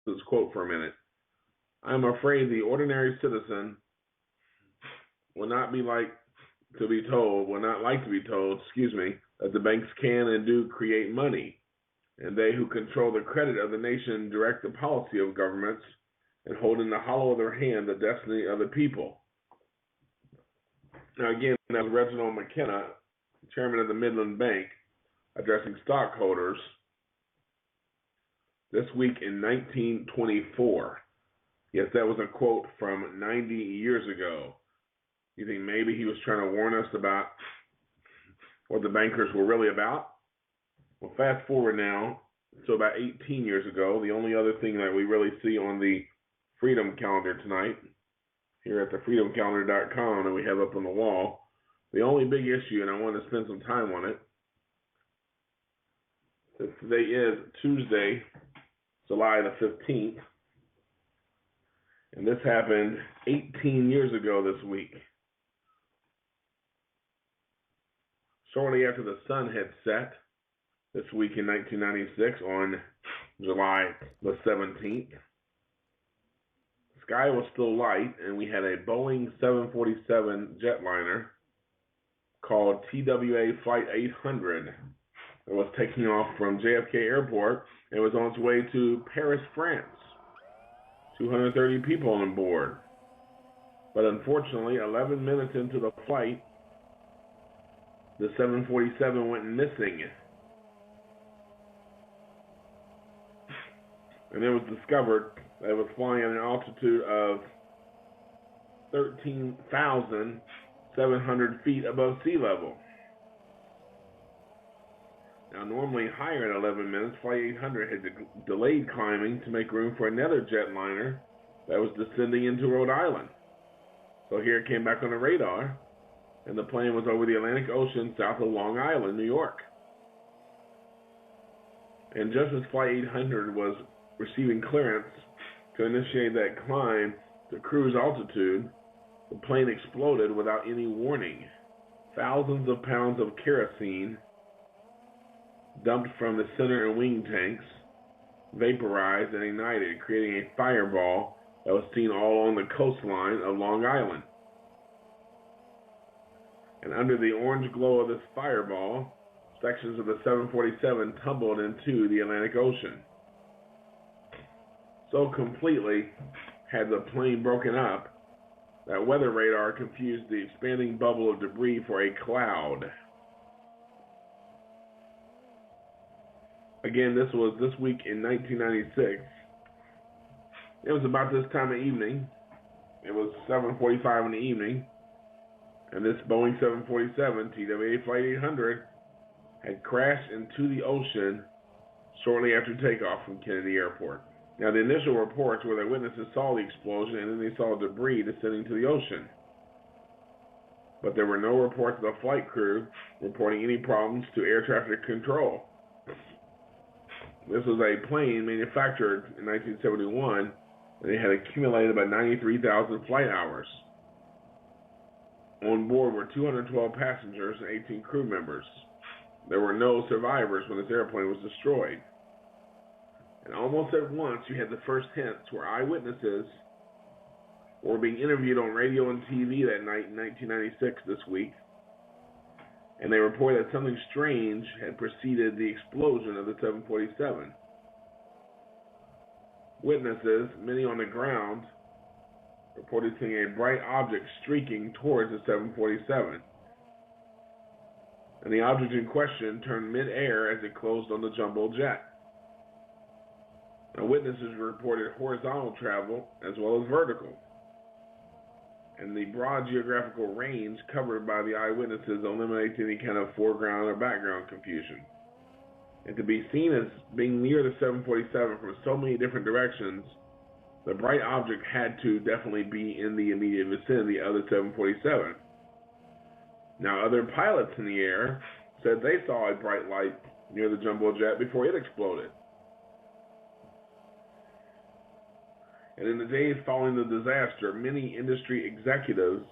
this quote for a minute. I'm afraid the ordinary citizen will not like to be told, that the banks can and do create money, and they who control the credit of the nation direct the policy of governments and hold in the hollow of their hand the destiny of the people. Now again, that was Reginald McKenna, chairman of the Midland Bank, addressing stockholders this week in 1924. Yes, that was a quote from 90 years ago. You think maybe he was trying to warn us about what the bankers were really about? Well, fast forward now, so about 18 years ago, the only other thing that we really see on the Freedom Calendar tonight, here at the freedomcalendar.com, that we have up on the wall, the only big issue, and I want to spend some time on it, since today is Tuesday, July the 15th, and this happened 18 years ago this week. Shortly after the sun had set this week in 1996 on July the 17th, the sky was still light, and we had a Boeing 747 jetliner called TWA Flight 800. It was taking off from JFK Airport and was on its way to Paris, France. 230 people on board. But unfortunately, 11 minutes into the flight, the 747 went missing. And it was discovered that it was flying at an altitude of 13,700 feet above sea level. Now, normally higher at 11 minutes, Flight 800 had delayed climbing to make room for another jetliner that was descending into Rhode Island. So here it came back on the radar, and the plane was over the Atlantic Ocean south of Long Island, New York. And just as Flight 800 was receiving clearance to initiate that climb to cruise altitude, the plane exploded without any warning. Thousands of pounds of kerosene dumped from the center and wing tanks vaporized and ignited, creating a fireball that was seen all along the coastline of Long Island. And under the orange glow of this fireball, sections of the 747 tumbled into the Atlantic Ocean. So completely had the plane broken up that weather radar confused the expanding bubble of debris for a cloud. Again, this was this week in 1996. It was about this time of evening. It was 7:45 in the evening. And this Boeing 747 TWA Flight 800 had crashed into the ocean shortly after takeoff from Kennedy Airport. Now, the initial reports were that witnesses saw the explosion and then they saw debris descending to the ocean. But there were no reports of the flight crew reporting any problems to air traffic control. This was a plane manufactured in 1971, and it had accumulated about 93,000 flight hours. On board were 212 passengers and 18 crew members. There were no survivors when this airplane was destroyed. And almost at once, you had the first hints where eyewitnesses were being interviewed on radio and TV that night in 1996 this week. And they reported that something strange had preceded the explosion of the 747. Witnesses, many on the ground, reported seeing a bright object streaking towards the 747. And the object in question turned mid-air as it closed on the jumbo jet. Now, witnesses reported horizontal travel as well as vertical. And the broad geographical range covered by the eyewitnesses eliminates any kind of foreground or background confusion. And to be seen as being near the 747 from so many different directions, the bright object had to definitely be in the immediate vicinity of the 747. Now, other pilots in the air said they saw a bright light near the jumbo jet before it exploded. And in the days following the disaster, many industry executives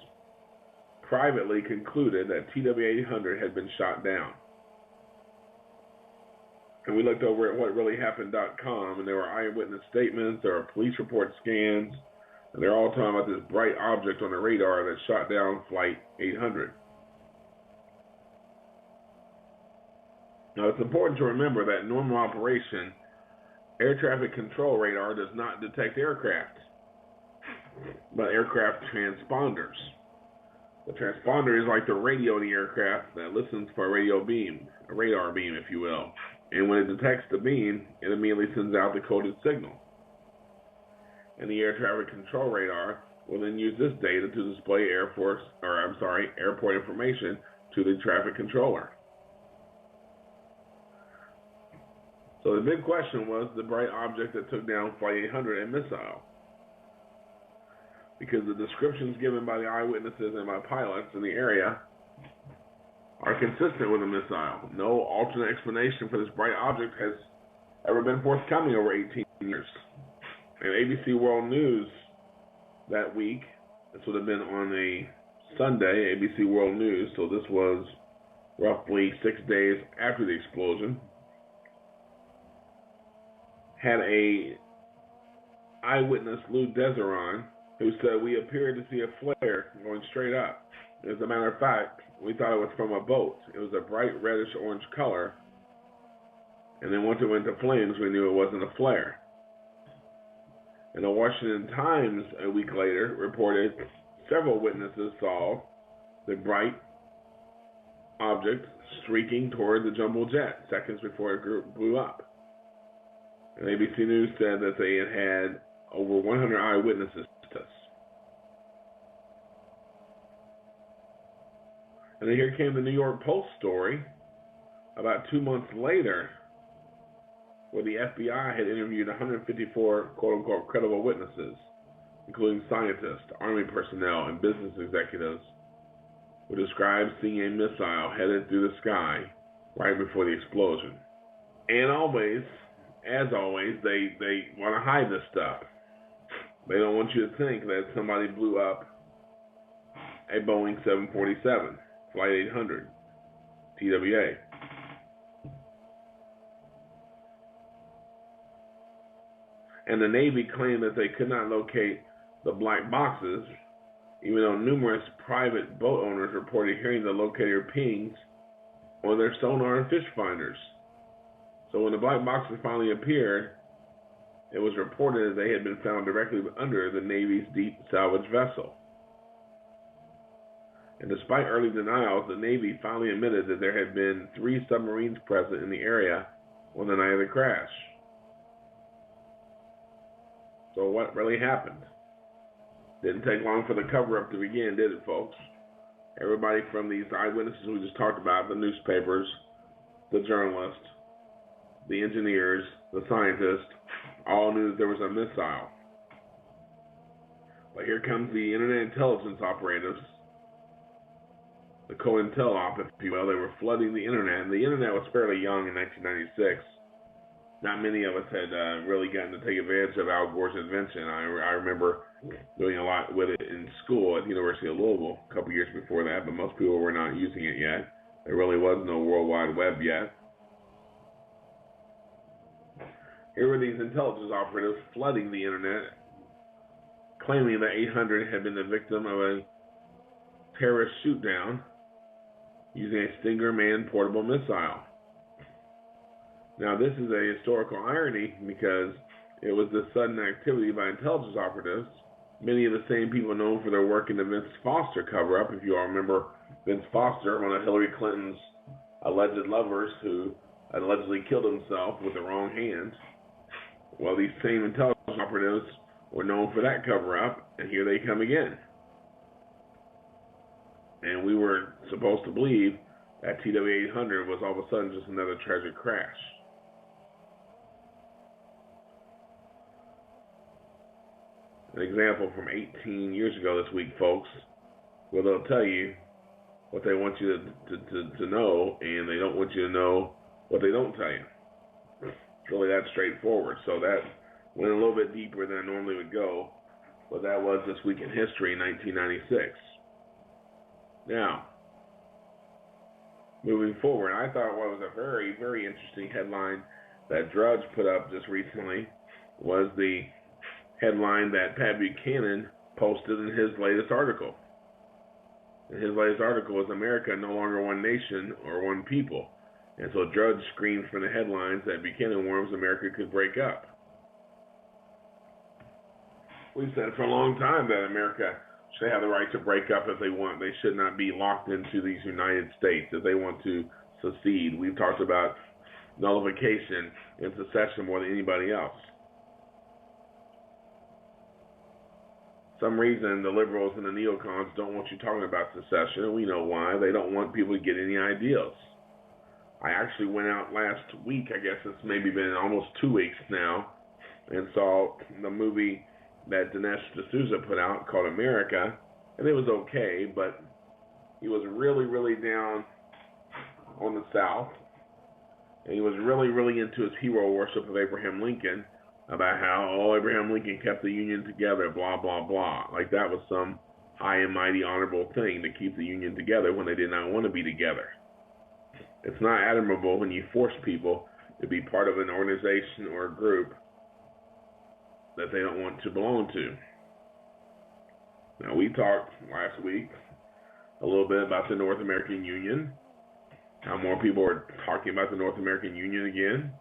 privately concluded that TWA 800 had been shot down. And we looked over at whatreallyhappened.com, and there were eyewitness statements, there were police report scans, and they're all talking about this bright object on the radar that shot down Flight 800. Now, it's important to remember that in normal operation, air traffic control radar does not detect aircraft, but aircraft transponders. The transponder is like the radio in the aircraft that listens for a radio beam, a radar beam, if you will. And when it detects the beam, it immediately sends out the coded signal. And the air traffic control radar will then use this data to display airport information to the traffic controller. So the big question was the bright object that took down Flight 800 and missile. Because the descriptions given by the eyewitnesses and by pilots in the area are consistent with a missile. No alternate explanation for this bright object has ever been forthcoming over 18 years. And ABC World News that week, this would have been on a Sunday, ABC World News, so this was roughly 6 days after the explosion, had a eyewitness, Lou Deseron, who said, "We appeared to see a flare going straight up. As a matter of fact, we thought it was from a boat. It was a bright reddish-orange color. And then once it went to flames, we knew it wasn't a flare." And the Washington Times, a week later, reported several witnesses saw the bright object streaking toward the jumbo jet seconds before it blew up. And ABC News said that they had over 100 eyewitnesses to this. And then here came the New York Post story about 2 months later, where the FBI had interviewed 154 quote-unquote credible witnesses, including scientists, Army personnel, and business executives, who described seeing a missile headed through the sky right before the explosion. And always, as always, they want to hide this stuff. They don't want you to think that somebody blew up a Boeing 747, Flight 800, TWA. And the Navy claimed that they could not locate the black boxes, even though numerous private boat owners reported hearing the locator pings on their sonar and fish finders. So when the black boxes finally appeared, it was reported that they had been found directly under the Navy's deep salvage vessel. And despite early denials, the Navy finally admitted that there had been 3 submarines present in the area on the night of the crash. So what really happened? Didn't take long for the cover-up to begin, did it, folks? Everybody from these eyewitnesses we just talked about, the newspapers, the journalists, the engineers, the scientists, all knew that there was a missile. But here comes the Internet Intelligence Operatives, the COINTELOP, if you will. They were flooding the Internet, and the Internet was fairly young in 1996. Not many of us had really gotten to take advantage of Al Gore's invention. I remember doing a lot with it in school at the University of Louisville a couple years before that, but most people were not using it yet. There really was no World Wide Web yet. Here were these intelligence operatives flooding the Internet, claiming that 800 had been the victim of a terrorist shoot-down using a Stinger manned portable missile. Now, this is a historical irony because it was this sudden activity by intelligence operatives, many of the same people known for their work in the Vince Foster cover-up. If you all remember Vince Foster, one of Hillary Clinton's alleged lovers who allegedly killed himself with the wrong hand. Well, these same intelligence operatives were known for that cover-up, and here they come again. And we were supposed to believe that TW-800 was all of a sudden just another tragic crash. An example from 18 years ago this week, folks, where they'll tell you what they want you to know, and they don't want you to know what they don't tell you. It's really that straightforward. So that went a little bit deeper than I normally would go, but that was This Week in History in 1996. Now, moving forward, I thought what was a very, very interesting headline that Drudge put up just recently was the headline that Pat Buchanan posted in his latest article. And his latest article was America no longer one nation or one people. And so Drudge screams from the headlines that Buchanan warns America could break up. We've said for a long time that America should have the right to break up if they want. They should not be locked into these United States if they want to secede. We've talked about nullification and secession more than anybody else. For some reason, the liberals and the neocons don't want you talking about secession, and we know why. They don't want people to get any ideas. I actually went out last week, I guess it's maybe been almost 2 weeks now, and saw the movie that Dinesh D'Souza put out called America, and it was okay, but he was really, really down on the South, and he was really, really into his hero worship of Abraham Lincoln, about how, Abraham Lincoln kept the Union together, blah, blah, blah. Like that was some high and mighty honorable thing to keep the Union together when they did not want to be together. It's not admirable when you force people to be part of an organization or a group that they don't want to belong to. Now, we talked last week a little bit about the North American Union, how more people are talking about the North American Union again.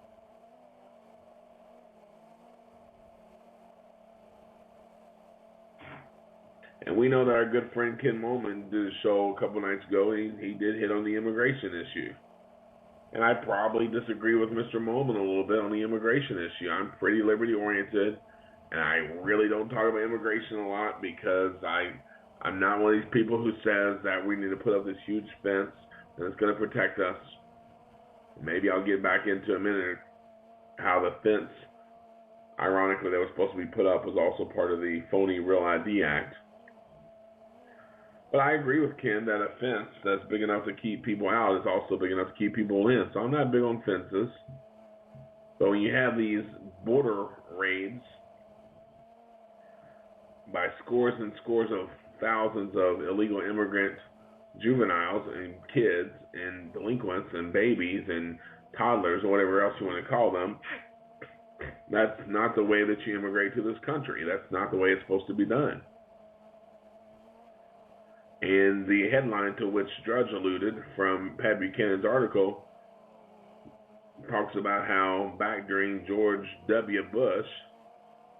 And we know that our good friend Ken Moman did a show a couple nights ago. He did hit on the immigration issue. And I probably disagree with Mr. Moman a little bit on the immigration issue. I'm pretty liberty-oriented, and I really don't talk about immigration a lot because I'm not one of these people who says that we need to put up this huge fence and it's going to protect us. Maybe I'll get back into a minute how the fence, ironically, that was supposed to be put up was also part of the phony Real ID Act. But I agree with Ken that a fence that's big enough to keep people out is also big enough to keep people in. So I'm not big on fences. But when you have these border raids by scores and scores of thousands of illegal immigrant juveniles and kids and delinquents and babies and toddlers or whatever else you want to call them, that's not the way that you immigrate to this country. That's not the way it's supposed to be done. And the headline to which Drudge alluded from Pat Buchanan's article talks about how back during George W. Bush,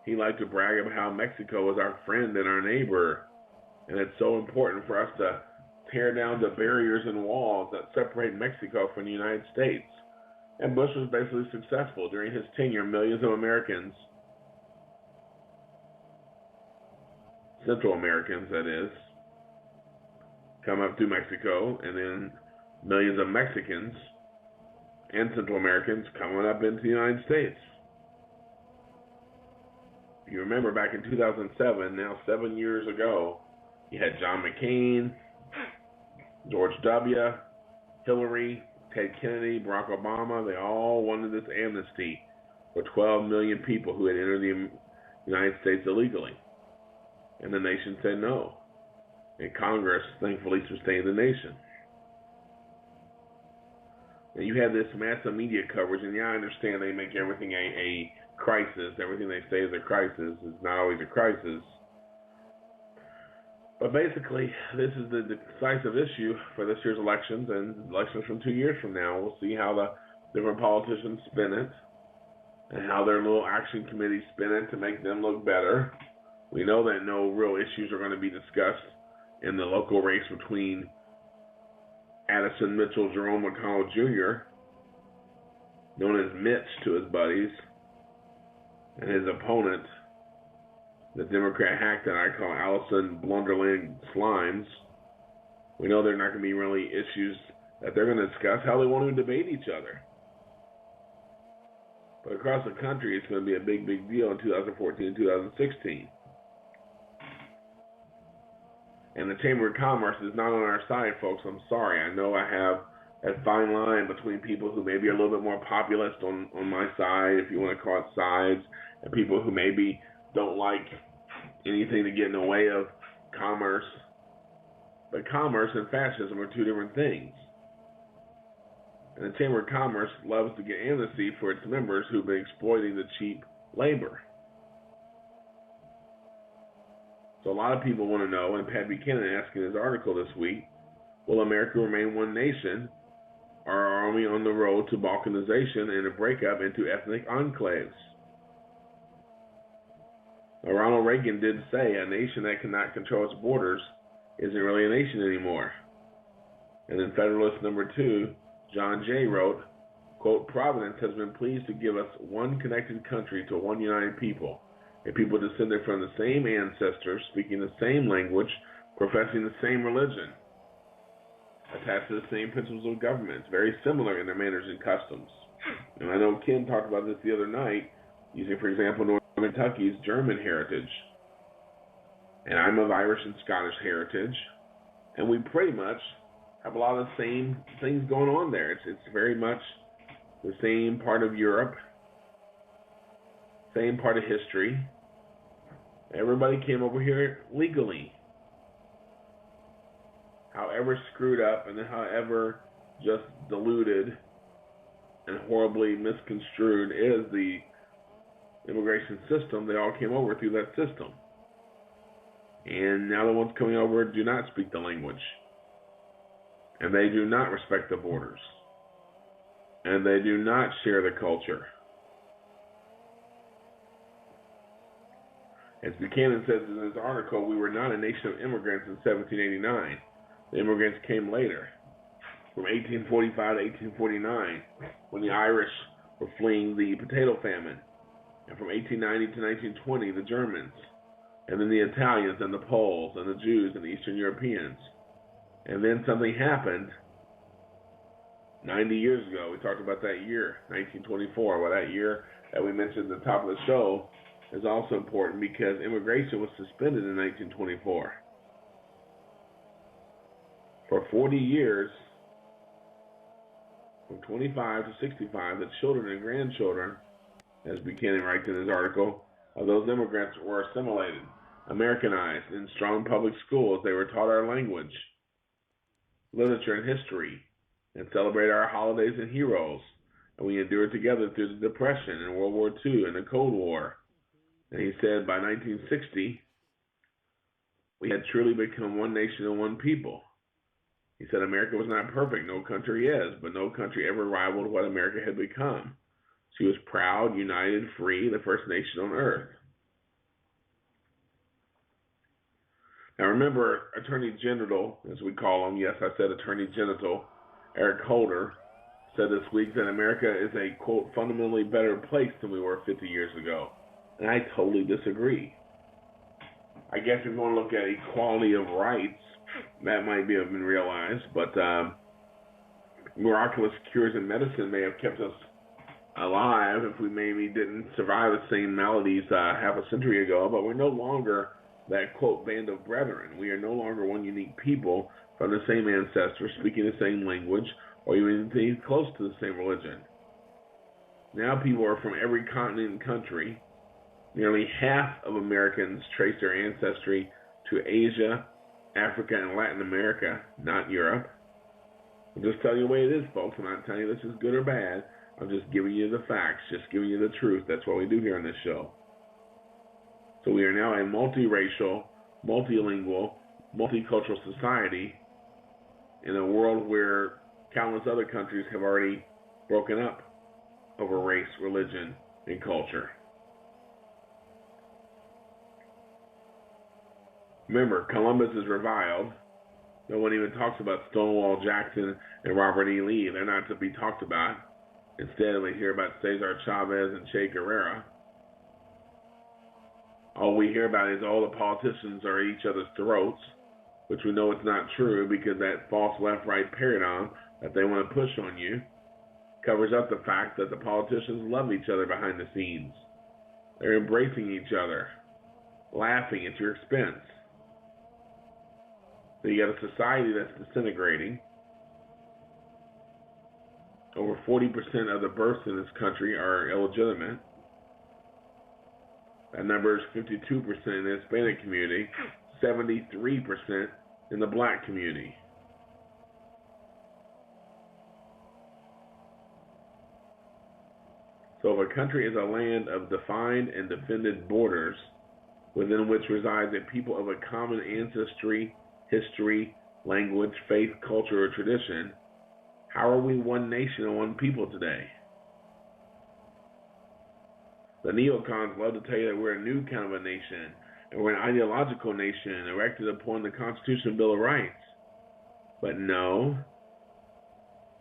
he liked to brag about how Mexico was our friend and our neighbor. And it's so important for us to tear down the barriers and walls that separate Mexico from the United States. And Bush was basically successful. During his tenure, millions of Americans, Central Americans that is, come up through Mexico, and then millions of Mexicans and Central Americans coming up into the United States. If you remember back in 2007, now 7 years ago, you had John McCain, George W., Hillary, Ted Kennedy, Barack Obama. They all wanted this amnesty for 12 million people who had entered the United States illegally. And the nation said no. And Congress, thankfully, sustained the nation. And you have this massive media coverage, and yeah, I understand they make everything a crisis. Everything they say is a crisis is not always a crisis. But basically, this is the decisive issue for this year's elections and elections from 2 years from now. We'll see how the different politicians spin it and how their little action committees spin it to make them look better. We know that no real issues are going to be discussed in the local race between Addison Mitchell, Jerome McConnell Jr., known as Mitch to his buddies, and his opponent, the Democrat hack that I call Allison Blunderland Slimes. We know they're not going to be really issues that they're going to discuss, how they want to debate each other. But across the country, it's going to be a big, big deal in 2014 and 2016. And the Chamber of Commerce is not on our side, folks. I'm sorry. I know I have that fine line between people who maybe are a little bit more populist on my side, if you want to call it sides, and people who maybe don't like anything to get in the way of commerce. But commerce and fascism are two different things. And the Chamber of Commerce loves to get amnesty for its members who've been exploiting the cheap labor. So a lot of people want to know, and Pat Buchanan asked in his article this week, will America remain one nation, or are we on the road to balkanization and a breakup into ethnic enclaves? Now, Ronald Reagan did say a nation that cannot control its borders isn't really a nation anymore. And in Federalist number 2, John Jay wrote, quote, Providence has been pleased to give us one connected country to one united people, a people descended from the same ancestors, speaking the same language, professing the same religion, attached to the same principles of government, very similar in their manners and customs. And I know Ken talked about this the other night, using, for example, Northern Kentucky's German heritage. And I'm of Irish and Scottish heritage, and we pretty much have a lot of the same things going on there. It's very much the same part of Europe, same part of history. Everybody came over here legally. However screwed up and however just diluted and horribly misconstrued is the immigration system, they all came over through that system. And now the ones coming over do not speak the language. And they do not respect the borders. And they do not share the culture. As Buchanan says in his article, we were not a nation of immigrants in 1789. The immigrants came later, from 1845 to 1849, when the Irish were fleeing the potato famine, and from 1890 to 1920, the Germans, and then the Italians and the Poles and the Jews and the Eastern Europeans. And then something happened 90 years ago. We talked about that year, 1924. Well, that year that we mentioned at the top of the show is also important because immigration was suspended in 1924. For 40 years, from 25 to 65, the children and grandchildren, as Buchanan writes in his article, of those immigrants were assimilated, Americanized in strong public schools. They were taught our language, literature, and history, and celebrated our holidays and heroes. And we endured together through the Depression and World War II and the Cold War. And he said by 1960, we had truly become one nation and one people. He said America was not perfect, no country is, but no country ever rivaled what America had become. She was proud, united, free, the first nation on earth. Now remember, Attorney General, as we call him, yes, I said Attorney Genital, Eric Holder, said this week that America is a, quote, fundamentally better place than we were 50 years ago. And I totally disagree. I guess if you want to look at equality of rights, that might be have been realized, but miraculous cures in medicine may have kept us alive if we maybe didn't survive the same maladies half a century ago, but we're no longer that, quote, band of brethren. We are no longer one unique people from the same ancestors, speaking the same language, or even close to the same religion. Now people are from every continent and country. Nearly half of Americans trace their ancestry to Asia, Africa, and Latin America, not Europe. I'm just telling you the way it is, folks. I'm not telling you this is good or bad. I'm just giving you the facts, just giving you the truth. That's what we do here on this show. So we are now a multiracial, multilingual, multicultural society in a world where countless other countries have already broken up over race, religion, and culture. Remember, Columbus is reviled. No one even talks about Stonewall Jackson and Robert E. Lee. They're not to be talked about. Instead, we hear about Cesar Chavez and Che Guevara. All we hear about is all the politicians are at each other's throats, which we know it's not true because that false left-right paradigm that they want to push on you covers up the fact that the politicians love each other behind the scenes. They're embracing each other, laughing at your expense. So you got a society that's disintegrating. Over 40% of the births in this country are illegitimate. That number is 52% in the Hispanic community, 73% in the black community. So if a country is a land of defined and defended borders within which resides a people of a common ancestry, history, language, faith, culture, or tradition, how are we one nation and one people today? The neocons love to tell you that we're a new kind of a nation, and we're an ideological nation erected upon the Constitution and Bill of Rights. But no,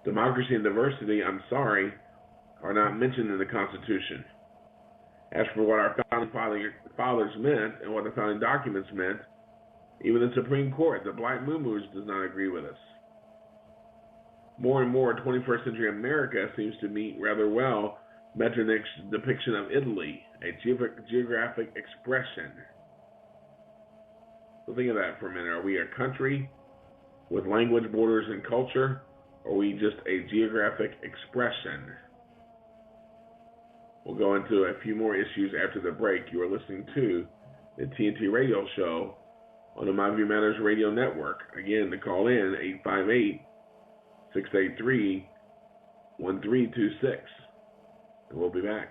democracy and diversity, I'm sorry, are not mentioned in the Constitution. As for what our founding fathers meant and what the founding documents meant, even the Supreme Court, the Black Moo-Moos, does not agree with us. More and more, 21st century America seems to meet rather well Metternich's depiction of Italy, a geographic expression. So think of that for a minute. Are we a country with language, borders, and culture, or are we just a geographic expression? We'll go into a few more issues after the break. You are listening to the TNT Radio Show on the My View Matters Radio Network. Again, to call in, 858-683-1326. And we'll be back.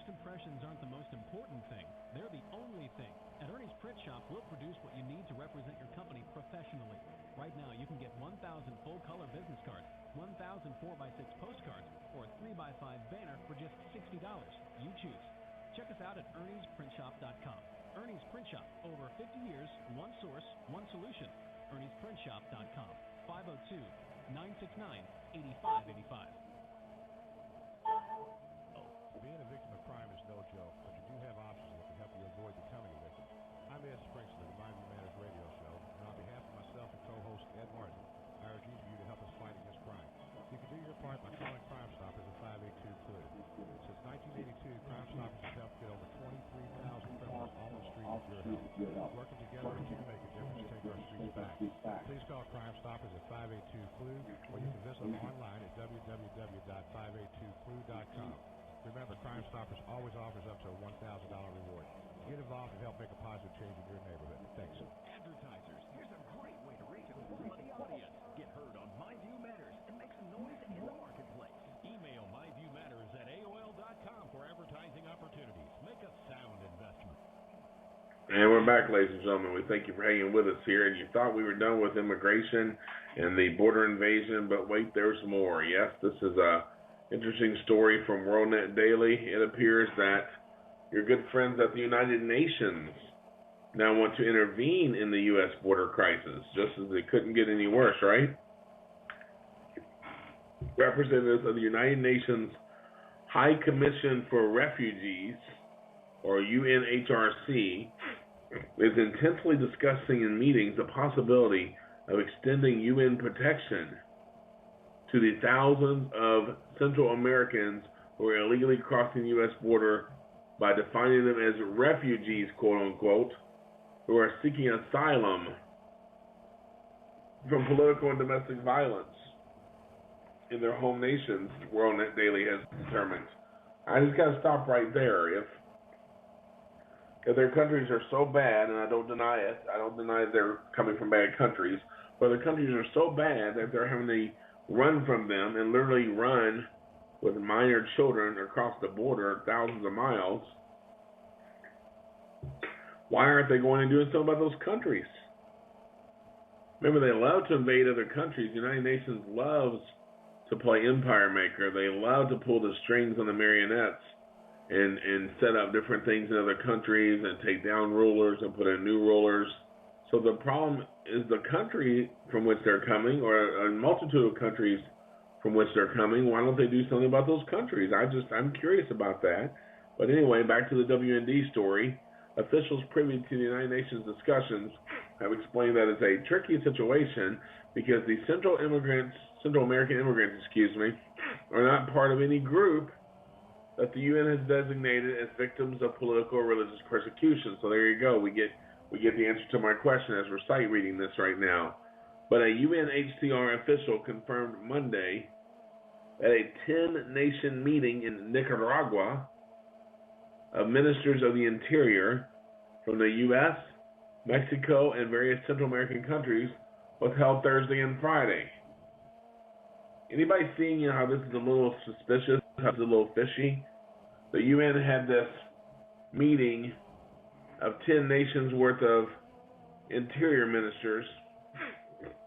First impressions aren't the most important thing. They're the only thing. At Ernie's Print Shop, we'll produce what you need to represent your company professionally. Right now, you can get 1,000 full-color business cards, 1,000 4x6 postcards, or a 3x5 banner for just $60. You choose. Check us out at Ernie'sPrintShop.com. Ernie's Print Shop. Over 50 years, one source, one solution. Ernie'sPrintShop.com. 502-969-8585. Being a victim of crime is no joke, but you do have options that can help you avoid becoming a victim. I'm Ed Springston of the Mind View Matters radio show, and on behalf of myself and co-host Ed Martin, I urge each of you to help us fight against crime. You can do your part by calling Crime Stoppers at 582-CLUE. Since 1982, Crime Stoppers has helped get over 23,000 criminals off the street with your help. Working together, we can make a difference to take our streets back. Please call Crime Stoppers at 582-CLUE, or you can visit them online at www.582clue.com. Remember, Crime Stoppers always offers up to a $1,000 reward. Get involved and help make a positive change in your neighborhood. Thanks. Advertisers, here's a great way to reach a quality audience. Get heard on My View Matters and make some noise in the marketplace. Email myviewmatters@aol.com for advertising opportunities. Make a sound investment. And we're back, ladies and gentlemen. We thank you for hanging with us here. And you thought we were done with immigration and the border invasion, but wait, there's more. Yes, this is a interesting story from WorldNet Daily. It appears that your good friends at the United Nations now want to intervene in the U.S. border crisis, just as it couldn't get any worse, right? Representatives of the United Nations High Commission for Refugees, or UNHRC, is intensely discussing in meetings the possibility of extending UN protection to the thousands of Central Americans who are illegally crossing the U.S. border by defining them as refugees, quote-unquote, who are seeking asylum from political and domestic violence in their home nations, WorldNet Daily has determined. I just got to stop right there. If their countries are so bad, and I don't deny it, I don't deny they're coming from bad countries, but the countries are so bad that they're having to run from them and literally run with minor children across the border thousands of miles. Why aren't they going and doing something about those countries? Remember, they love to invade other countries. The United Nations loves to play empire maker. They love to pull the strings on the marionettes and set up different things in other countries and take down rulers and put in new rulers. So the problem is the country from which they're coming, or a multitude of countries from which they're coming. Why don't they do something about those countries? I'm curious about that. But anyway, back to the WND story. Officials privy to the United Nations discussions have explained that it's a tricky situation because the Central American immigrants, are not part of any group that the UN has designated as victims of political or religious persecution. So there you go. We get the answer to my question as we're sight reading this right now. But a UNHCR official confirmed Monday at a 10-nation meeting in Nicaragua of ministers of the interior from the U.S., Mexico, and various Central American countries was held Thursday and Friday. Anybody seeing how this is a little suspicious, how it's a little fishy? The UN had this meeting of 10 nations worth of interior ministers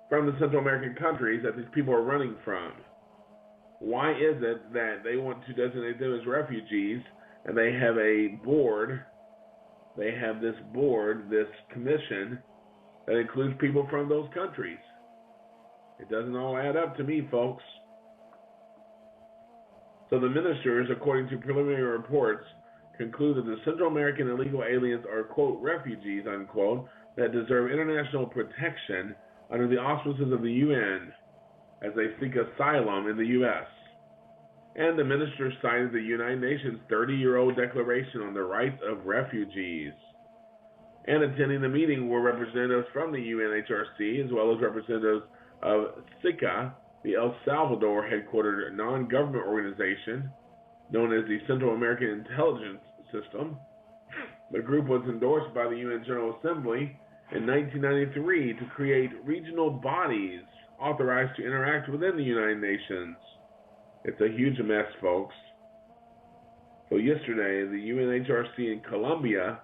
from the Central American countries that these people are running from. Why is it that they want to designate them as refugees and they have a board, this commission that includes people from those countries? It doesn't all add up to me, folks. So the ministers, according to preliminary reports, conclude that the Central American illegal aliens are, quote, refugees, unquote, that deserve international protection under the auspices of the UN as they seek asylum in the U.S. And the ministers cited the United Nations 30-year-old Declaration on the Rights of Refugees. And attending the meeting were representatives from the UNHRC as well as representatives of SICA, the El Salvador headquartered non-government organization known as the Central American Intelligence System. The group was endorsed by the UN General Assembly in 1993 to create regional bodies authorized to interact within the United Nations. It's a huge mess, folks. So yesterday, the UNHRC in Colombia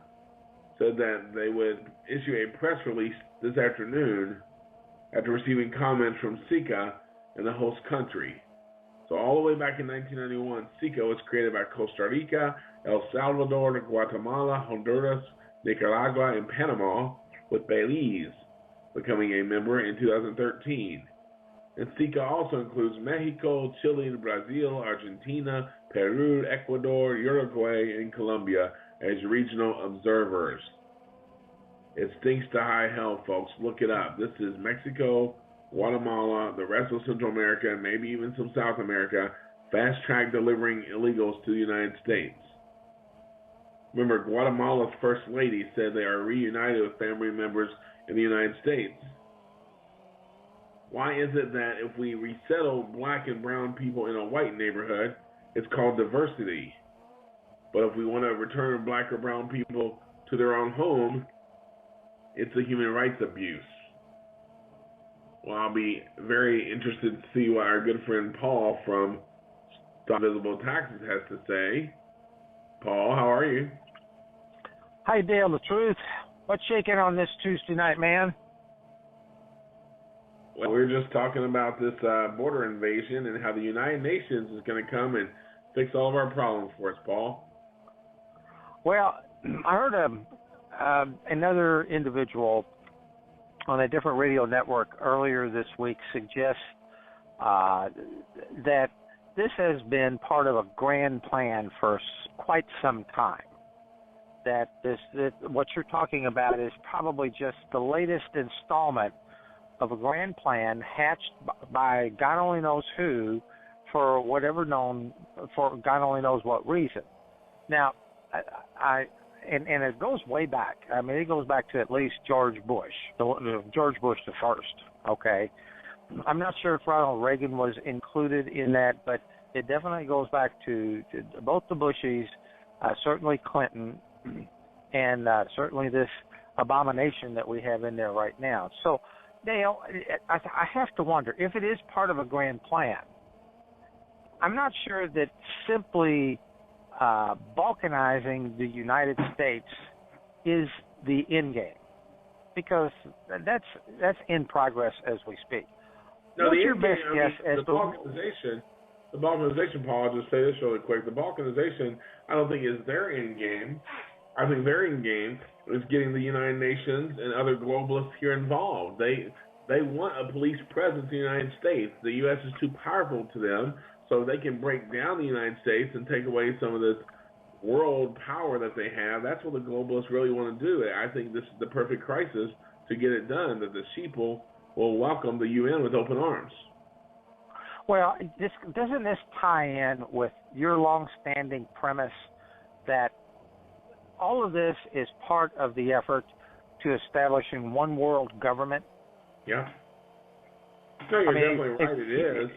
said that they would issue a press release this afternoon after receiving comments from SICA in the host country. So all the way back in 1991, SICA was created by Costa Rica, El Salvador, Guatemala, Honduras, Nicaragua, and Panama, with Belize becoming a member in 2013. And SICA also includes Mexico, Chile, Brazil, Argentina, Peru, Ecuador, Uruguay, and Colombia as regional observers. It stinks to high hell, folks. Look it up. This is Mexico, Guatemala, the rest of Central America, maybe even some South America, fast-track delivering illegals to the United States. Remember, Guatemala's First Lady said they are reunited with family members in the United States. Why is it that if we resettle black and brown people in a white neighborhood, it's called diversity? But if we want to return black or brown people to their own home, it's a human rights abuse. Well, I'll be very interested to see what our good friend Paul from Stop Visible Taxes has to say. Paul, how are you? Hi, Dale, the truth. What's shaking on this Tuesday night, man? Well, we were just talking about this border invasion and how the United Nations is going to come and fix all of our problems for us, Paul. Well, I heard another individual on a different radio network earlier this week suggest that this has been part of a grand plan for quite some time. That what you're talking about is probably just the latest installment of a grand plan hatched by God only knows who for whatever known, for God only knows what reason. Now, and it goes way back. I mean, it goes back to at least George Bush, George Bush the first, okay? I'm not sure if Ronald Reagan was included in that, but it definitely goes back to both the Bushes, certainly Clinton, and certainly this abomination that we have in there right now. So, Dale, I have to wonder, if it is part of a grand plan, I'm not sure that simply balkanizing the United States is the end game, because that's in progress as we speak. No, what's your best guess as the balkanization, Paul, I'll just say this really quick. The balkanization, I don't think is their end game. I think their end game is getting the United Nations and other globalists here involved. They want a police presence in the United States. The U.S. is too powerful to them, so they can break down the United States and take away some of this world power that they have. That's what the globalists really want to do. I think this is the perfect crisis to get it done, that the sheeple will welcome the UN with open arms. Well, doesn't this tie in with your long-standing premise that all of this is part of the effort to establishing one world government? Yeah. No, you're definitely right. It is.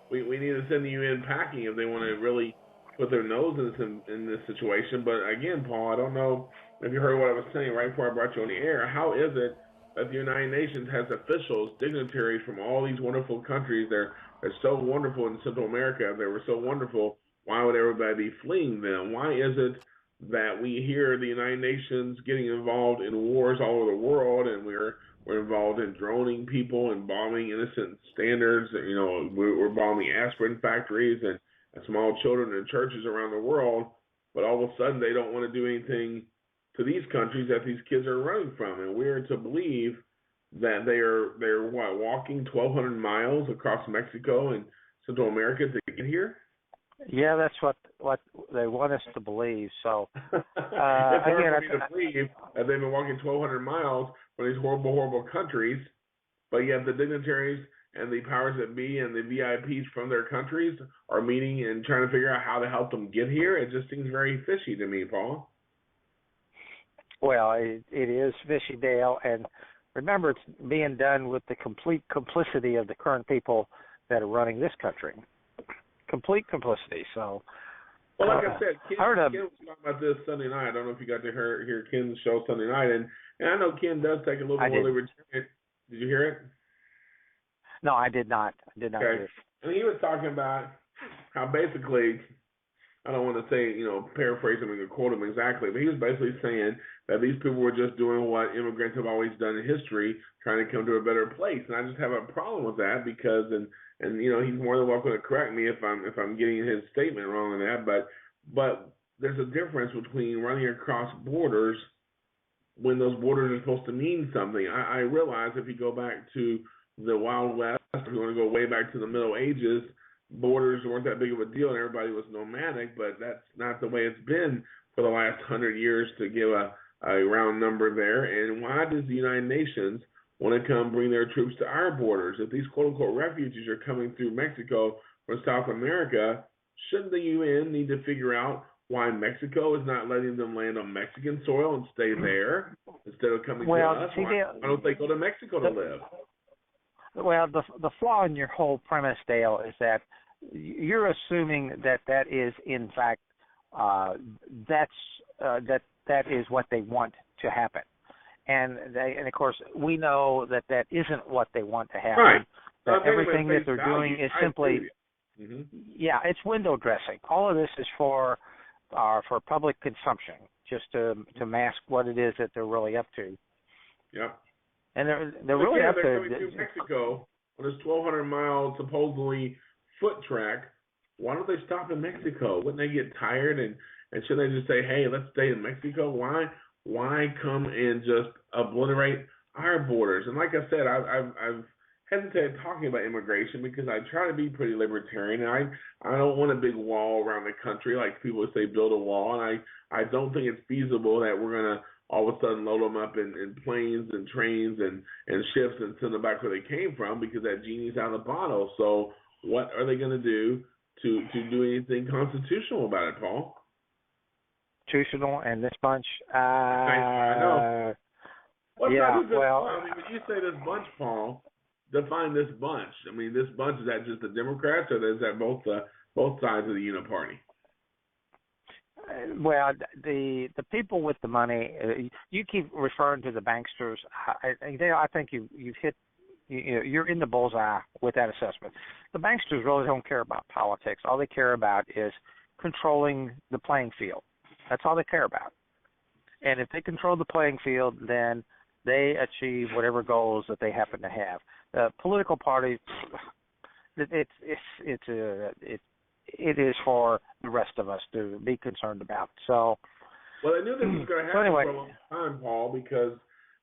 We need to send the UN packing if they want to really put their nose in this situation. But again, Paul, I don't know if you heard what I was saying right before I brought you on the air. How is it that the United Nations has officials, dignitaries from all these wonderful countries? They're so wonderful in Central America. They were so wonderful. Why would everybody be fleeing them? Why is it that we hear the United Nations getting involved in wars all over the world, and we're involved in droning people and bombing innocent standards? You know, we're bombing aspirin factories and small children in churches around the world, but all of a sudden they don't want to do anything to these countries that these kids are running from. And we're to believe that they're walking 1,200 miles across Mexico and Central America to get here? Yeah, that's what they want us to believe. So it's hard for me to believe that they've been walking 1,200 miles from these horrible, horrible countries, but yet the dignitaries and the powers that be and the VIPs from their countries are meeting and trying to figure out how to help them get here. It just seems very fishy to me, Paul. Well, it is fishy, Dale, and remember, it's being done with the complete complicity of the current people that are running this country. Complete complicity. So, well, like I said, Ken was talking about this Sunday night. I don't know if you got to hear Ken's show Sunday night, and I know Ken does take a little more liberty. Did you hear it? No, I did not. I did not hear it. And he was talking about how basically I don't want to say, paraphrase him and quote him exactly, but he was basically saying that these people were just doing what immigrants have always done in history, trying to come to a better place. And I just have a problem with that because, and he's more than welcome to correct me if I'm getting his statement wrong on that, but there's a difference between running across borders when those borders are supposed to mean something. I realize if you go back to the Wild West, if you want to go way back to the Middle Ages, borders weren't that big of a deal and everybody was nomadic, but that's not the way it's been for the last 100 years, to give a round number there. And why does the United Nations want to come bring their troops to our borders? If these quote-unquote refugees are coming through Mexico or South America, shouldn't the UN need to figure out why Mexico is not letting them land on Mexican soil and stay there instead of coming to us? Why don't they go to Mexico to live? Well, the flaw in your whole premise, Dale, is that you're assuming that is in fact that is what they want to happen, and of course we know that isn't what they want to happen. Right. That everything that they're doing is simply, it's window dressing. All of this is for public consumption, just to mask what it is that they're really up to. Yep. And they're really up they're to coming to Mexico on this 1,200-mile supposedly foot track. Why don't they stop in Mexico? Wouldn't they get tired and should they just say, hey, let's stay in Mexico? Why come and just obliterate our borders? And like I said, I've hesitated talking about immigration because I try to be pretty libertarian, and I don't want a big wall around the country like people would say build a wall, and I don't think it's feasible that we're going to all of a sudden load them up in planes and trains and ships and send them back where they came from, because that genie's out of the bottle. So what are they going to do to do anything constitutional about it, Paul? Constitutional and this bunch? I know. When you say this bunch, Paul, define this bunch. I mean, this bunch, is that just the Democrats, or is that both sides of the Uniparty? Well, the people with the money, you keep referring to the banksters. I think you've hit, you're in the bullseye with that assessment. The banksters really don't care about politics. All they care about is controlling the playing field. That's all they care about. And if they control the playing field, then they achieve whatever goals that they happen to have. Political parties, it is for the rest of us to be concerned about. So, well, I knew this was going to happen for a long time, Paul, because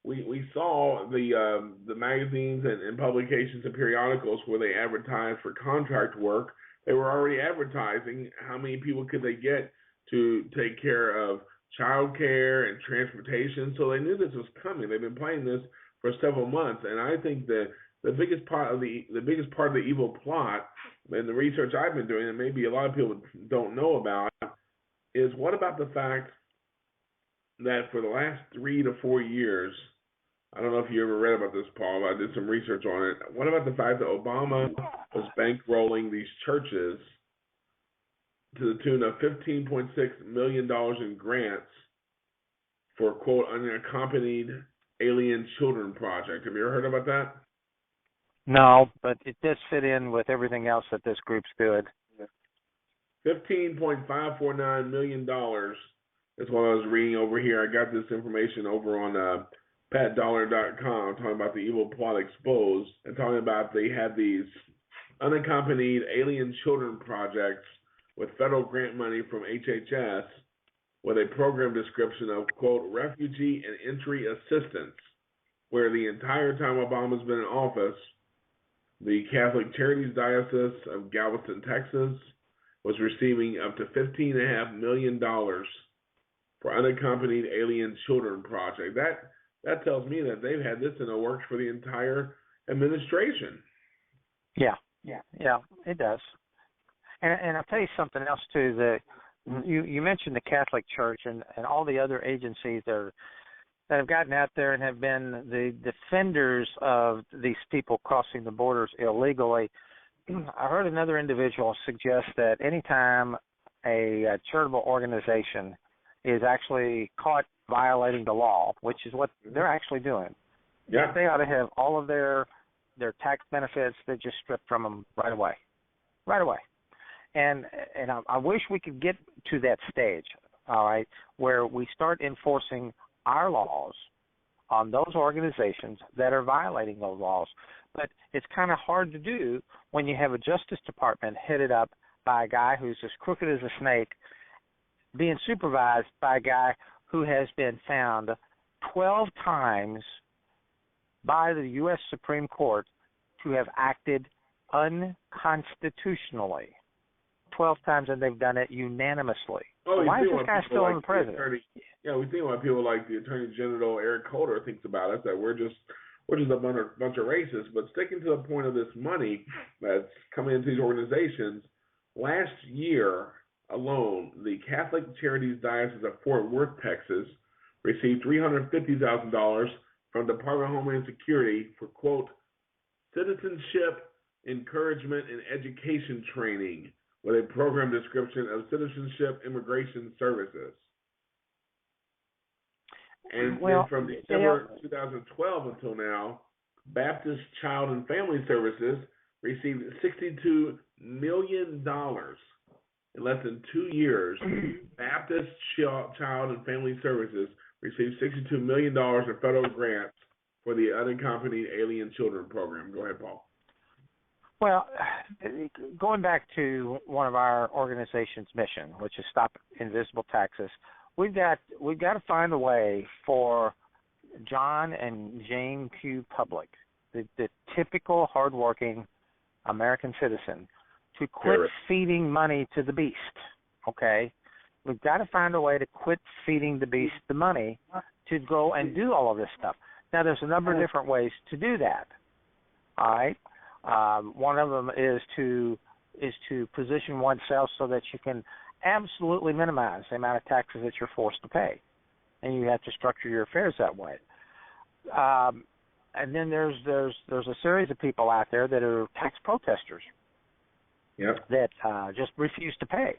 we saw the magazines and publications and periodicals where they advertised for contract work. They were already advertising how many people could they get to take care of child care and transportation. So they knew this was coming. They've been playing this for several months, and I think the biggest part of the evil plot, and the research I've been doing, and maybe a lot of people don't know about, is what about the fact that for the last 3 to 4 years, I don't know if you ever read about this, Paul, but I did some research on it. What about the fact that Obama was bankrolling these churches to the tune of $15.6 million in grants for, quote, unaccompanied alien children project? Have you ever heard about that? No, but it does fit in with everything else that this group's doing. $15.549 million is what I was reading over here. I got this information over on patdollar.com, talking about the evil plot exposed, and talking about they had these unaccompanied alien children projects with federal grant money from HHS with a program description of, quote, refugee and entry assistance, where the entire time Obama's been in office, the Catholic Charities Diocese of Galveston, Texas, was receiving up to $15.5 million for unaccompanied alien children project. That tells me that they've had this in the works for the entire administration. Yeah, it does. And I'll tell you something else too. You mentioned the Catholic Church and all the other agencies that have gotten out there and have been the defenders of these people crossing the borders illegally. I heard another individual suggest that anytime a charitable organization is actually caught violating the law, which is what they're actually doing, they ought to have all of their tax benefits that just stripped from them right away. And I wish we could get to that stage, all right, where we start enforcing our laws on those organizations that are violating those laws. But it's kind of hard to do when you have a Justice Department headed up by a guy who's as crooked as a snake, being supervised by a guy who has been found 12 times by the U.S. Supreme Court to have acted unconstitutionally. 12 times, and they've done it unanimously. Oh, Why is this guy still in the president? We think what people like the Attorney General Eric Holder thinks about us, that we're just a bunch of racists. But sticking to the point of this money that's coming into these organizations, last year alone, the Catholic Charities Diocese of Fort Worth, Texas, received $350,000 from the Department of Homeland Security for, quote, citizenship, encouragement, and education training, with a program description of citizenship immigration services. And then from December 2012 until now, Baptist Child and Family Services received $62 million in less than 2 years. Baptist Child and Family Services received $62 million in federal grants for the Unaccompanied Alien Children program. Go ahead, Paul. Well, going back to one of our organization's mission, which is Stop Invisible Taxes, we've got to find a way for John and Jane Q. Public, the typical hardworking American citizen, to quit feeding money to the beast. Okay, we've got to find a way to quit feeding the beast the money to go and do all of this stuff. Now, there's a number of different ways to do that. All right. One of them is to position oneself so that you can absolutely minimize the amount of taxes that you're forced to pay, and you have to structure your affairs that way. And then there's a series of people out there that are tax protesters. Yep. That just refuse to pay,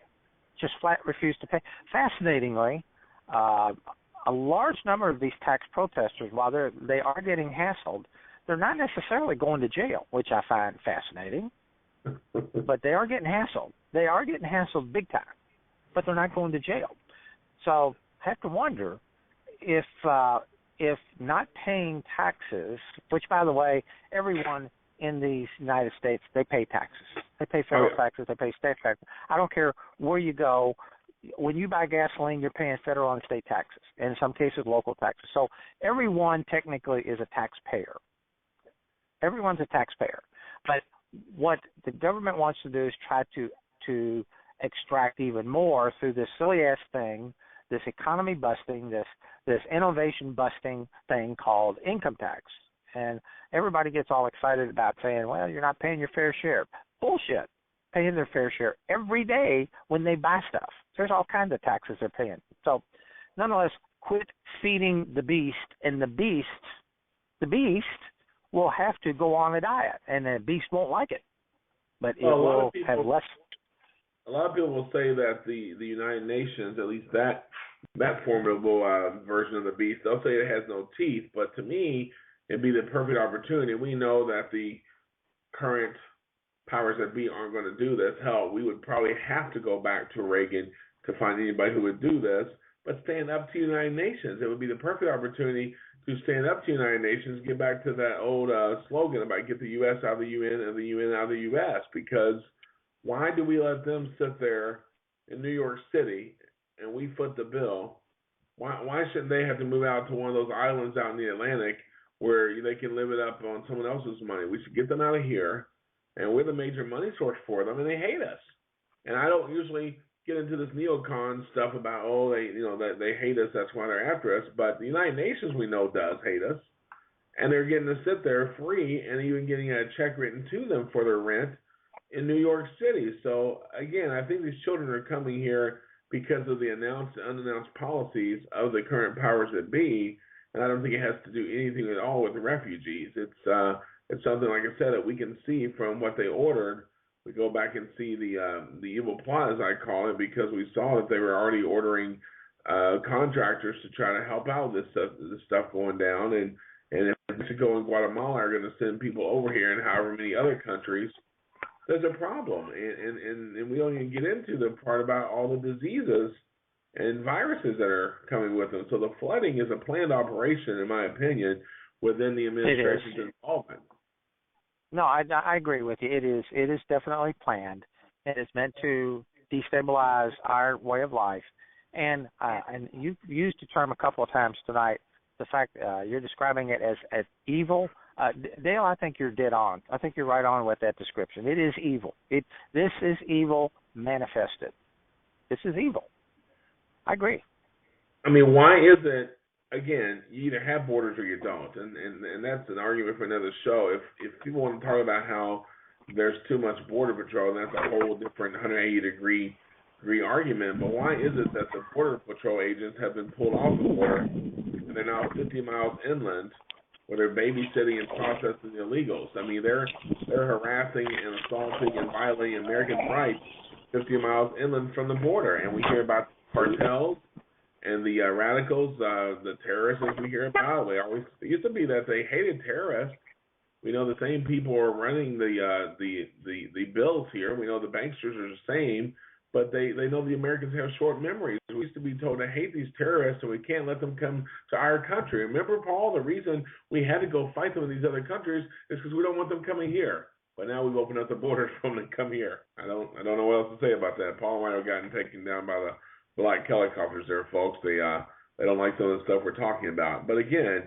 just flat refuse to pay. Fascinatingly, a large number of these tax protesters, while they are getting hassled, they're not necessarily going to jail, which I find fascinating, but they are getting hassled. They are getting hassled big time, but they're not going to jail. So I have to wonder if not paying taxes, which, by the way, everyone in the United States, they pay taxes. They pay federal taxes. They pay state taxes. I don't care where you go. When you buy gasoline, you're paying federal and state taxes, and in some cases local taxes. So everyone technically is a taxpayer. Everyone's a taxpayer. But what the government wants to do is try to extract even more through this silly-ass thing, this economy busting, this innovation busting thing called income tax. And everybody gets all excited about saying, well, you're not paying your fair share. Bullshit. Paying their fair share every day when they buy stuff. There's all kinds of taxes they're paying. So nonetheless, quit feeding the beast, and the beast will have to go on a diet, and the beast won't like it. But it will have less. A lot of people will say that the United Nations, at least that formidable version of the beast, they'll say it has no teeth. But to me, it'd be the perfect opportunity. We know that the current powers that be aren't going to do this. Hell, we would probably have to go back to Reagan to find anybody who would do this. But stand up to the United Nations. It would be the perfect opportunity to stand up to the United Nations, get back to that old slogan about get the U.S. out of the UN and the UN out of the U.S. Because why do we let them sit there in New York City and we foot the bill? Why shouldn't they have to move out to one of those islands out in the Atlantic where they can live it up on someone else's money? We should get them out of here, and we're the major money source for them, and they hate us. And I don't usually get into this neocon stuff about, that they hate us, that's why they're after us. But the United Nations, we know, does hate us. And they're getting to sit there free and even getting a check written to them for their rent in New York City. So, again, I think these children are coming here because of the announced and unannounced policies of the current powers that be. And I don't think it has to do anything at all with the refugees. It's something, like I said, that we can see from what they ordered. We go back and see the evil plot, as I call it, because we saw that they were already ordering contractors to try to help out this stuff going down. And if Mexico and Guatemala are going to send people over here, and however many other countries, there's a problem, and we don't even get into the part about all the diseases and viruses that are coming with them. So the flooding is a planned operation, in my opinion, within the administration's involvement. No, I agree with you. It is definitely planned. It is meant to destabilize our way of life. And you've used the term a couple of times tonight. The fact you're describing it as evil. Dale, I think you're dead on. I think you're right on with that description. It is evil. This is evil manifested. This is evil. I agree. I mean, why is it? Again, you either have borders or you don't, and that's an argument for another show. If people want to talk about how there's too much border patrol, then that's a whole different 180 degree argument. But why is it that the border patrol agents have been pulled off the border and they're now 50 miles inland, where they're babysitting and processing illegals? I mean, they're harassing and assaulting and violating American rights 50 miles inland from the border, and we hear about cartels and the radicals, the terrorists as we hear about. It used to be that they hated terrorists. We know the same people are running the bills here. We know the banksters are the same, but they know the Americans have short memories. We used to be told to hate these terrorists, and we can't let them come to our country. Remember, Paul, the reason we had to go fight them in these other countries is because we don't want them coming here. But now we've opened up the borders for them to come here. I don't know what else to say about that. Paul might have gotten taken down by the black helicopters there, folks. They don't like some of the stuff we're talking about. But again,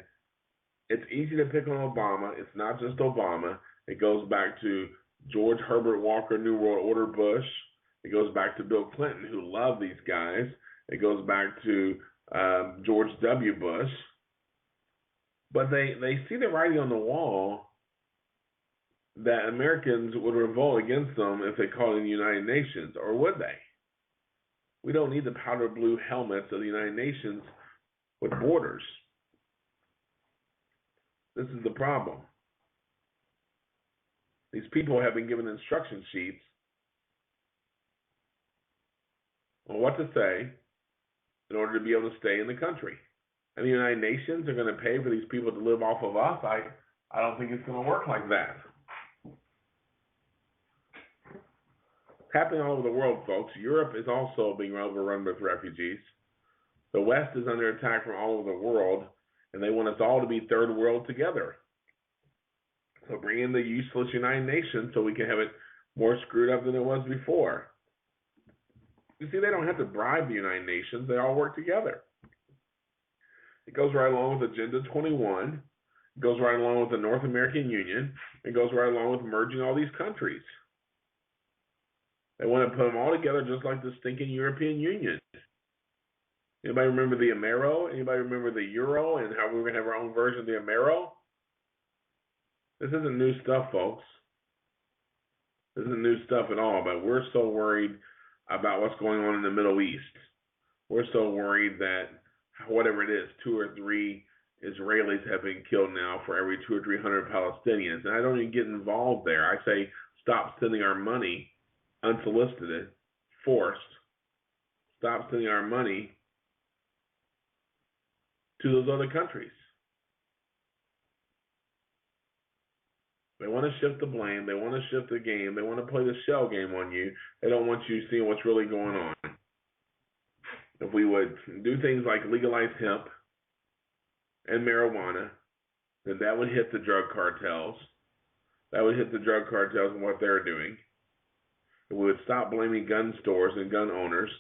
it's easy to pick on Obama. It's not just Obama. It goes back to George Herbert Walker, New World Order Bush. It goes back to Bill Clinton, who loved these guys. It goes back to George W. Bush. But they see the writing on the wall that Americans would revolt against them if they called in the United Nations, or would they? We don't need the powder blue helmets of the United Nations with borders. This is the problem. These people have been given instruction sheets on what to say in order to be able to stay in the country. And the United Nations are going to pay for these people to live off of us. I don't think it's going to work like that. It's happening all over the world, folks. Europe is also being overrun with refugees. The West is under attack from all over the world, and they want us all to be third world together. So bring in the useless United Nations so we can have it more screwed up than it was before. You see, they don't have to bribe the United Nations. They all work together. It goes right along with Agenda 21. It goes right along with the North American Union. It goes right along with merging all these countries. They want to put them all together just like the stinking European Union. Anybody remember the Amero? Anybody remember the Euro and how we were going to have our own version of the Amero? This isn't new stuff, folks. This isn't new stuff at all, but we're so worried about what's going on in the Middle East. We're so worried that whatever it is, 2 or 3 Israelis have been killed now for every 200 or 300 Palestinians. And I don't even get involved there. I say stop sending our money unsolicited, forced. Stop sending our money to those other countries. They want to shift the blame. They want to shift the game. They want to play the shell game on you. They don't want you seeing what's really going on. If we would do things like legalize hemp and marijuana, then that would hit the drug cartels. That would hit the drug cartels and what they're doing. If we would stop blaming gun stores and gun owners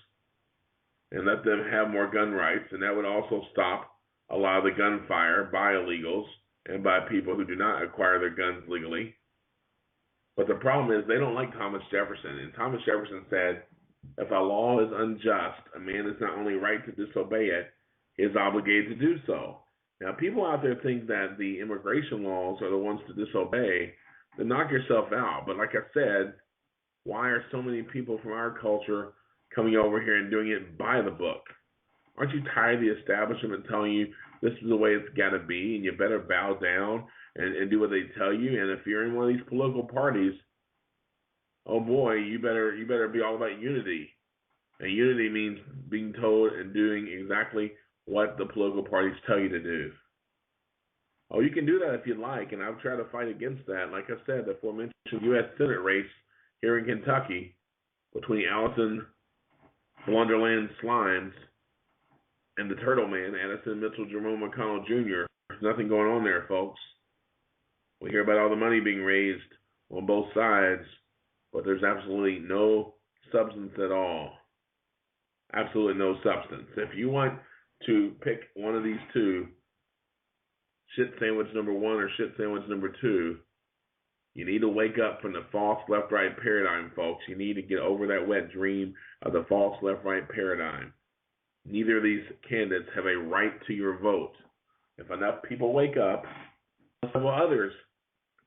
and let them have more gun rights, and that would also stop a lot of the gunfire by illegals and by people who do not acquire their guns legally. But the problem is they don't like Thomas Jefferson. And Thomas Jefferson said, if a law is unjust, a man is not only right to disobey it, he is obligated to do so. Now, people out there think that the immigration laws are the ones to disobey. Then knock yourself out. But like I said, why are so many people from our culture coming over here and doing it by the book? Aren't you tired of the establishment telling you this is the way it's got to be, and you better bow down and do what they tell you? And if you're in one of these political parties, oh boy, you better be all about unity. And unity means being told and doing exactly what the political parties tell you to do. Oh, you can do that if you like, and I've tried to fight against that. Like I said, the aforementioned U.S. Senate race here in Kentucky between Allison Blunderland Slimes and the Turtle Man, Addison Mitchell, Jerome McConnell Jr. There's nothing going on there, folks. We hear about all the money being raised on both sides, but there's absolutely no substance at all. Absolutely no substance. If you want to pick one of these two, shit sandwich number one or shit sandwich number two, you need to wake up from the false left-right paradigm, folks. You need to get over that wet dream of the false left-right paradigm. Neither of these candidates have a right to your vote. If enough people wake up, several others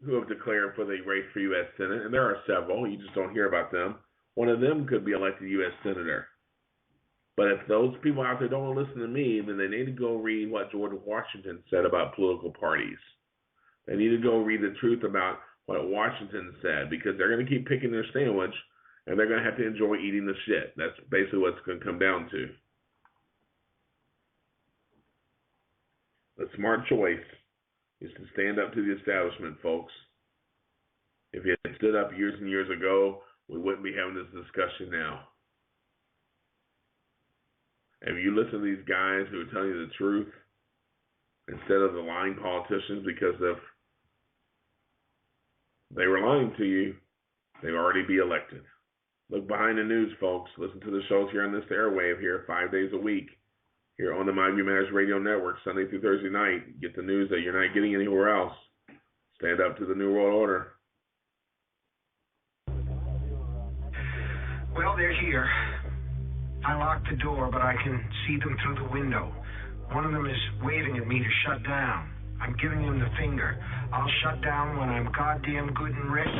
who have declared for the race for U.S. Senate, and there are several, you just don't hear about them, one of them could be elected U.S. Senator. But if those people out there don't want to listen to me, then they need to go read what George Washington said about political parties. They need to go read the truth about what Washington said, because they're going to keep picking their sandwich, and they're going to have to enjoy eating the shit. That's basically what it's going to come down to. The smart choice is to stand up to the establishment, folks. If you had stood up years and years ago, we wouldn't be having this discussion now. If you listen to these guys who are telling you the truth instead of the lying politicians, because if they were lying to you, they'd already be elected. Look behind the news, folks. Listen to the shows here on this airwave here 5 days a week. Here on the My View Matters Radio Network, Sunday through Thursday night. Get the news that you're not getting anywhere else. Stand up to the New World Order. Well, they're here. I locked the door, but I can see them through the window. One of them is waving at me to shut down. I'm giving him the finger. I'll shut down when I'm goddamn good and ready.